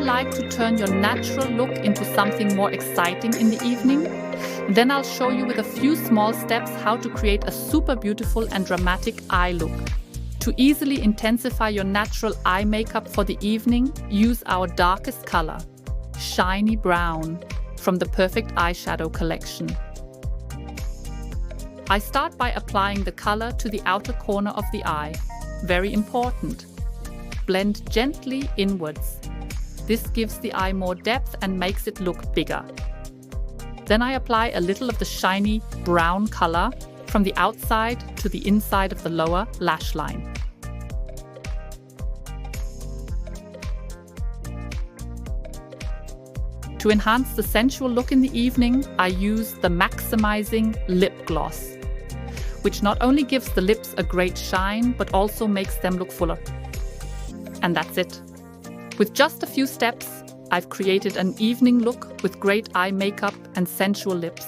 like to turn your natural look into something more exciting in the evening? Then I'll show you with a few small steps how to create a super beautiful and dramatic eye look. To easily intensify your natural eye makeup for the evening, use our darkest color, shiny brown, from the Perfect Eyeshadow collection. I start by applying the color to the outer corner of the eye. Very important. Blend gently inwards. This gives the eye more depth and makes it look bigger. Then I apply a little of the shiny brown color from the outside to the inside of the lower lash line. To enhance the sensual look in the evening, I use the Maximizing Lip Gloss, which not only gives the lips a great shine, but also makes them look fuller. And that's it. With just a few steps, I've created an evening look with great eye makeup and sensual lips.